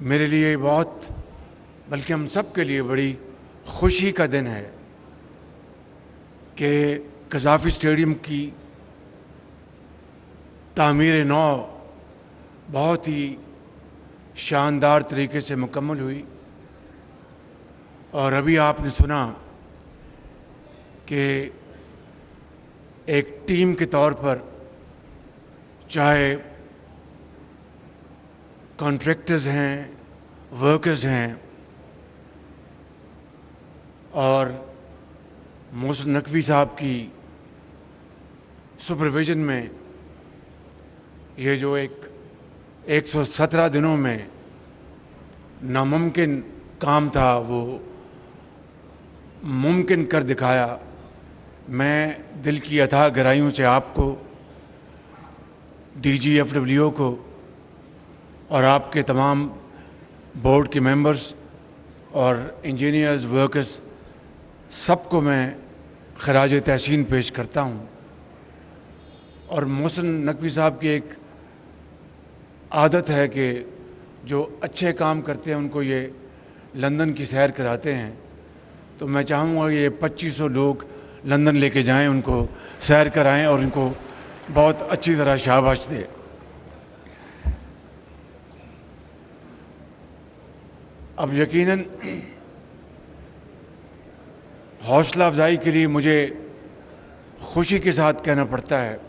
मेरे लिए बहुत, बल्कि हम सब के लिए बड़ी खुशी का दिन है कि कज़ाफ़ी स्टेडियम की तामीर नौ बहुत ही शानदार तरीके से मुकम्मल हुई। और अभी आपने सुना कि एक टीम के तौर पर चाहे कॉन्ट्रैक्टर्स हैं, वर्कर्स हैं और मोहसिन नकवी साहब की सुपरविज़न में ये जो एक 117 दिनों में नामुमकिन काम था वो मुमकिन कर दिखाया। मैं दिल की अथाह गहराइयों से आपको, DGFW को और आपके तमाम बोर्ड के मेंबर्स और इंजीनियर्स, वर्कर्स सबको मैं खराज तहसीन पेश करता हूँ। और मोहसिन नकवी साहब की एक आदत है कि जो अच्छे काम करते हैं उनको ये लंदन की सैर कराते हैं, तो मैं चाहूँगा ये 2500 लोग लंदन लेके जाएं, उनको सैर कराएं और उनको बहुत अच्छी तरह शाबाश दें। अब यकीनन हौसला अफजाई के लिए मुझे खुशी के साथ कहना पड़ता है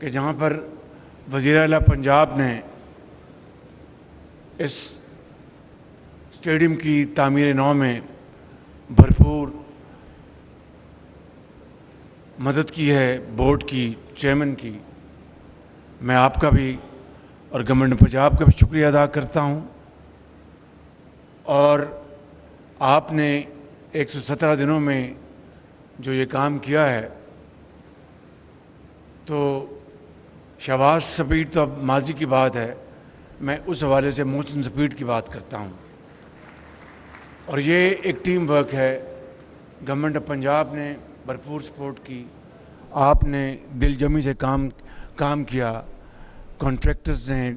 कि जहाँ पर वज़ीर आला पंजाब ने इस स्टेडियम की तामीर नौ में भरपूर मदद की है, बोर्ड की, चेयरमैन की, मैं आपका भी और गवर्नमेंट पंजाब का भी शुक्रिया अदा करता हूँ। और आपने 117 दिनों में जो ये काम किया है, तो शहबाज स्पीड तो अब माजी की बात है, मैं उस हवाले से मोहसिन स्पीड की बात करता हूँ। और ये एक टीम वर्क है, गवर्नमेंट ऑफ पंजाब ने भरपूर सपोर्ट की, आपने दिल जमी से काम किया, कॉन्ट्रैक्टर्स ने,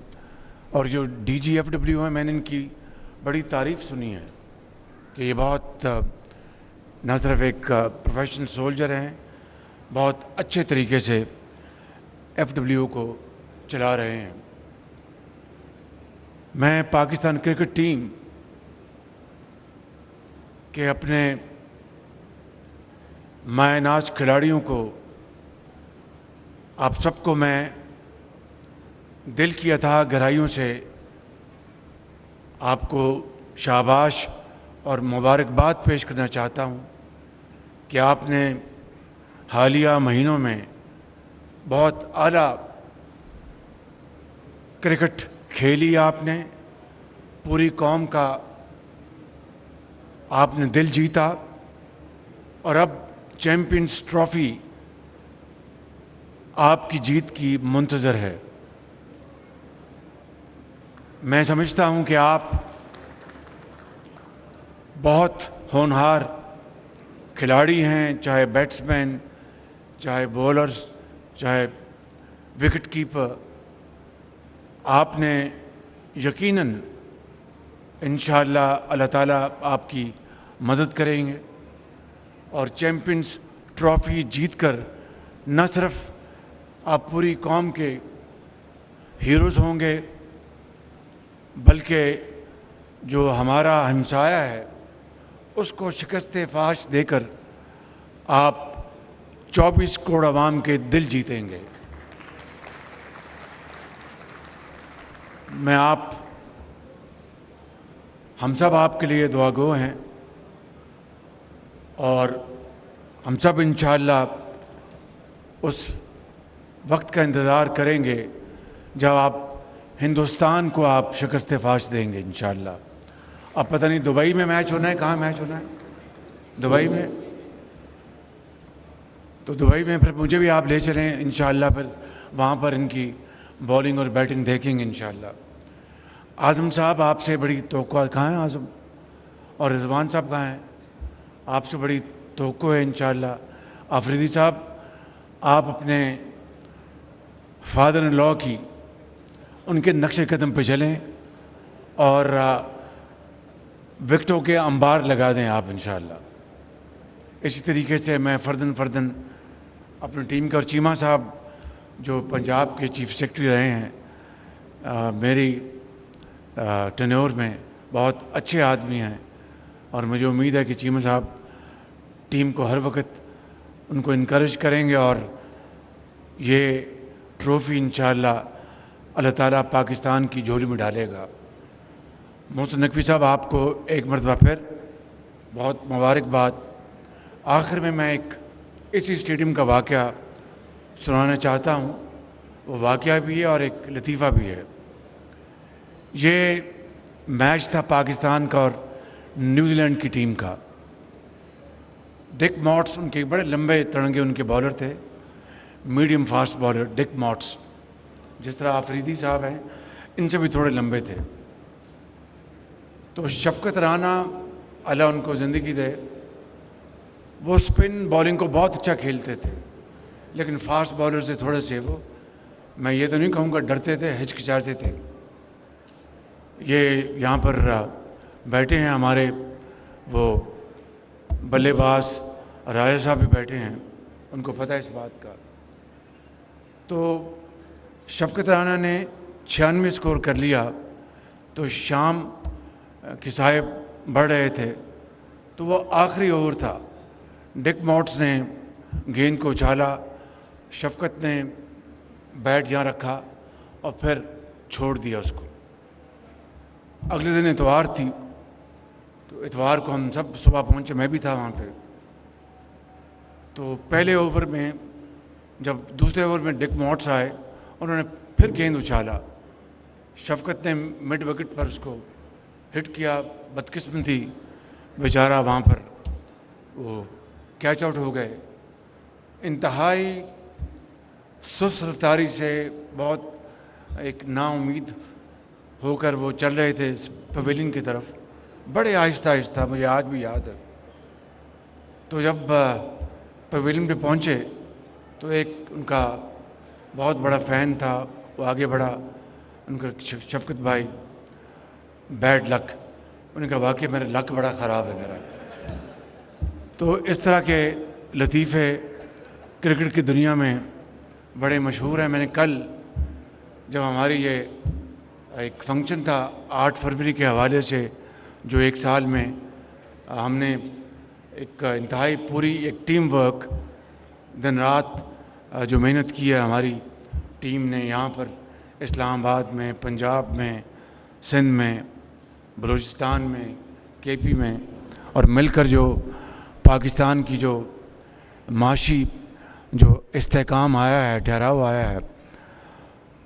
और जो DGFW है मैंने इनकी बड़ी तारीफ़ सुनी है कि ये बहुत न सिर्फ एक प्रोफेशनल सोल्जर हैं, बहुत अच्छे तरीके से FW को चला रहे हैं। मैं पाकिस्तान क्रिकेट टीम के अपने मायनाज खिलाड़ियों को, आप सबको मैं दिल की अथाह गहराइयों से आपको शाबाश और मुबारकबाद पेश करना चाहता हूँ कि आपने हालिया महीनों में बहुत आला क्रिकेट खेली, आपने पूरी कौम का आपने दिल जीता और अब चैम्पियंस ट्रॉफ़ी आपकी जीत की मुंतज़र है। मैं समझता हूँ कि आप बहुत होनहार खिलाड़ी हैं, चाहे बैट्समैन, चाहे बॉलर्स, चाहे विकेट कीपर। आपने यकीनन इंशाअल्लाह अल्लाह ताला आपकी मदद करेंगे और चैम्पियंस ट्रॉफ़ी जीतकर न सिर्फ आप पूरी कौम के हीरोज़ होंगे, बल्कि जो हमारा हमसाया है उसको शिकस्त फाश देकर आप 24 करोड़ आवाम के दिल जीतेंगे। हम सब आपके लिए दुआगो हैं और हम सब इंशाअल्लाह उस वक्त का इंतज़ार करेंगे जब आप हिंदुस्तान को आप शिकस्त फाश देंगे इंशाअल्लाह। अब पता नहीं दुबई में मैच होना है, कहाँ मैच होना है? दुबई में, तो दुबई में फिर मुझे भी आप ले चलें इंशाअल्लाह, फिर वहाँ पर इनकी बॉलिंग और बैटिंग देखेंगे इंशाअल्लाह। आज़म साहब आपसे बड़ी तवक्को, कहाँ हैं आज़म? और रिजवान साहब कहाँ हैं? आपसे बड़ी तवक्को है इंशाअल्लाह। आफरीदी साहब, आप अपने फादर इन लॉ की, उनके नक्शे कदम पे चलें और विकेटों के अंबार लगा दें आप इंशाअल्लाह। इसी तरीके से मैं फ़र्दन अपनी टीम के, और चीमा साहब जो पंजाब के चीफ सेक्रेटरी रहे हैं मेरी टेन्योर में, बहुत अच्छे आदमी हैं, और मुझे उम्मीद है कि चीमा साहब टीम को हर वक्त उनको इनकरेज करेंगे और ये ट्रॉफ़ी इंशाअल्लाह अल्लाह ताला पाकिस्तान की झोली में डालेगा। मोहसिन नकवी साहब, आपको एक मरतबा फिर बहुत मुबारकबाद। आखिर में मैं एक इसी स्टेडियम का वाक़या सुनाना चाहता हूँ। वो वाक़या भी है और एक लतीफ़ा भी है। ये मैच था पाकिस्तान का और न्यूजीलैंड की टीम का। डिक मॉट्स उनके बड़े लंबे तिरंगे उनके बॉलर थे, मीडियम फास्ट बॉलर डिक मॉट्स, जिस तरह आफरीदी साहब हैं इनसे भी थोड़े लंबे थे। तो शफकत राना अल्लाह उनको ज़िंदगी दे, वो स्पिन बॉलिंग को बहुत अच्छा खेलते थे, लेकिन फास्ट बॉलर से थोड़े से वो, मैं ये तो नहीं कहूँगा डरते थे, हिचकिचाते थे। ये यहाँ पर बैठे हैं हमारे वो बल्लेबाज राजा साहब भी बैठे हैं, उनको पता है इस बात का। तो शफकत राना ने 96 स्कोर कर लिया, तो शाम के साहब बढ़ रहे थे, तो वो आखिरी ओवर था। डिक मॉट्स ने गेंद को उछाला, शफकत ने बैट यहाँ रखा और फिर छोड़ दिया उसको। अगले दिन इतवार थी, तो इतवार को हम सब सुबह पहुँचे, मैं भी था वहाँ पे। तो पहले ओवर में जब दूसरे ओवर में डिक मॉट्स आए, उन्होंने फिर गेंद उछाला, शफकत ने मिड विकेट पर उसको हिट किया। बदकिस्मती बेचारा वहाँ पर वो कैच आउट हो गए। इंतहाई सुस्त रफ्तारी से बहुत एक नाउम्मीद होकर वो चल रहे थे पवेलियन की तरफ, बड़े आहिस्ता आहिस्ता, मुझे आज भी याद है। तो जब पवेलियन पे पहुँचे तो एक उनका बहुत बड़ा फ़ैन था, वो आगे बढ़ा, उनका शफकत भाई बैड लक, उन्होंने कहा वाकई मेरा लक बड़ा ख़राब है मेरा। तो इस तरह के लतीफ़े क्रिकेट की दुनिया में बड़े मशहूर हैं। मैंने कल जब हमारी ये एक फंक्शन था 8 फरवरी के हवाले से, जो एक साल में हमने एक इंतहाई पूरी एक टीम वर्क, दिन रात जो मेहनत की है हमारी टीम ने यहाँ पर इस्लामाबाद में, पंजाब में, सिंध में, बलूचिस्तान में, केपी में, और मिलकर जो पाकिस्तान की जो माशी जो इस्तेहकाम आया है, ठहराव आया है,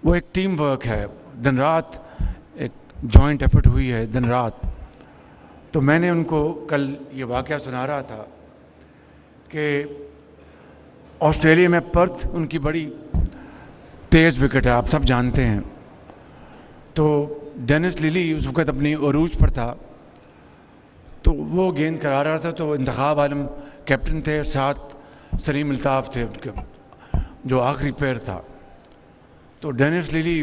वो एक टीम वर्क है। दिन रात एक जॉइंट एफर्ट हुई है, दिन रात। तो मैंने उनको कल ये वाक़या सुना रहा था कि ऑस्ट्रेलिया में पर्थ उनकी बड़ी तेज़ विकेट है, आप सब जानते हैं। तो डेनिस लिली उस वक़्त अपनी अरूज पर था, तो वो गेंद करा रहा था, तो इंतखाब आलम कैप्टन थे, साथ सलीम अल्ताफ़ थे उनके, जो आखिरी पैर था। तो डेनिस लिली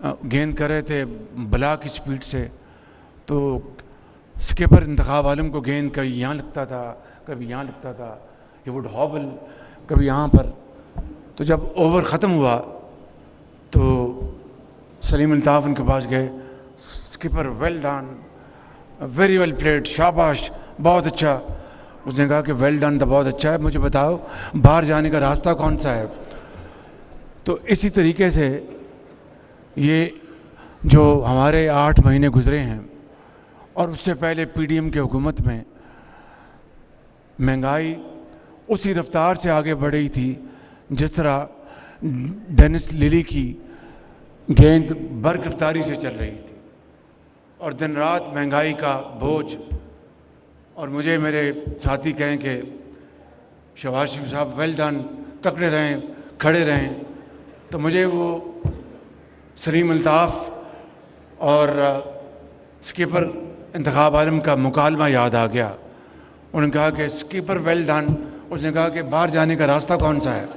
गेंद कर रहे थे बला की स्पीड से, तो स्किपर इंतखाब आलम को गेंद कभी यहाँ लगता था, कभी यहाँ लगता था, ये वुड हॉबल कभी यहाँ पर। तो जब ओवर ख़त्म हुआ तो सलीम अल्ताफ़ उनके पास गए, skipper well done, very well played, शाबाश, बहुत अच्छा। उसने कहा कि वेल डन तो बहुत अच्छा है, मुझे बताओ बाहर जाने का रास्ता कौन सा है। तो इसी तरीके से ये जो हमारे 8 महीने गुजरे हैं, और उससे पहले पीडीएम की हुकूमत में महंगाई उसी रफ्तार से आगे बढ़ रही थी जिस तरह डेनिस लिली की गेंद बरकफ्तारी से चल रही थी, और दिन रात महंगाई का बोझ। और मुझे मेरे साथी कहें कि शहबाज शरीफ साहब वेल डन, तकड़े रहें, खड़े रहें, तो मुझे वो सलीम अल्ताफ़ और स्किपर इंतखाब आलम का मुकालमा याद आ गया। उन्होंने कहा कि स्किपर वेल डन, उसने कहा कि बाहर जाने का रास्ता कौन सा है।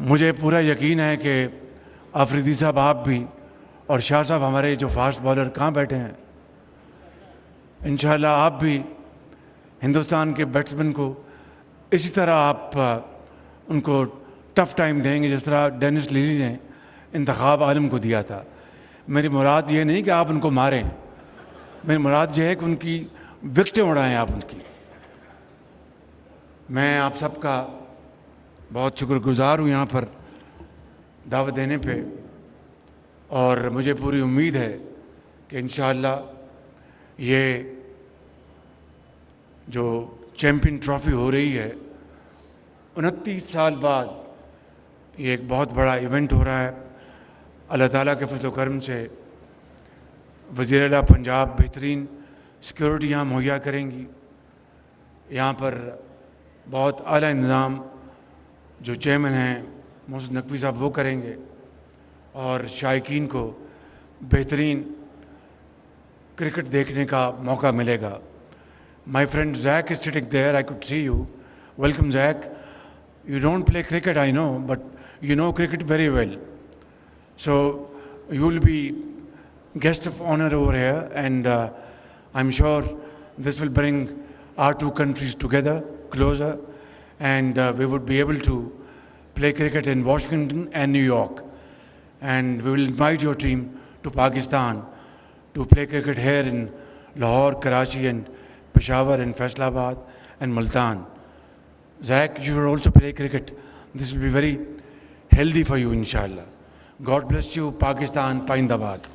मुझे पूरा यकीन है कि आफरीदी साहब आप भी और शाह साहब हमारे जो फास्ट बॉलर कहाँ बैठे हैं, इंशाल्लाह आप भी हिंदुस्तान के बैट्समैन को इसी तरह आप उनको टफ टाइम देंगे जिस तरह डेनिस लीली ने इंतखाब आलम को दिया था। मेरी मुराद ये नहीं कि आप उनको मारें, मेरी मुराद ये है कि उनकी विकेटें उड़ाएं आप उनकी। मैं आप सबका बहुत शुक्रगुजार हूँ यहाँ पर दावत देने पे, और मुझे पूरी उम्मीद है कि इंशाअल्लाह ये जो चैम्पियन ट्रॉफ़ी हो रही है 29 साल बाद, ये एक बहुत बड़ा इवेंट हो रहा है। अल्लाह ताला के फजल करम से वज़ीर आला पंजाब बेहतरीन सिक्योरिटी यहाँ मुहैया करेंगी। यहाँ पर बहुत आला इंतज़ाम जो चेयरमैन हैं मोहसिन नकवी साहब वो करेंगे, और शायकीन को बेहतरीन क्रिकेट देखने का मौका मिलेगा। My friend Zach is sitting there, I could see you. Welcome Zach. You don't play cricket, I know, but you know cricket very well. So you will be guest of honor over here, and I'm sure this will bring our two countries together, closer, and we would be able to play cricket in Washington and New York. And we will invite your team to Pakistan to play cricket here in Lahore, Karachi, and Peshawar, and Faisalabad, and Multan. Zach, you should also play cricket. This will be very healthy for you, inshallah. God bless you, Pakistan, Paindabad.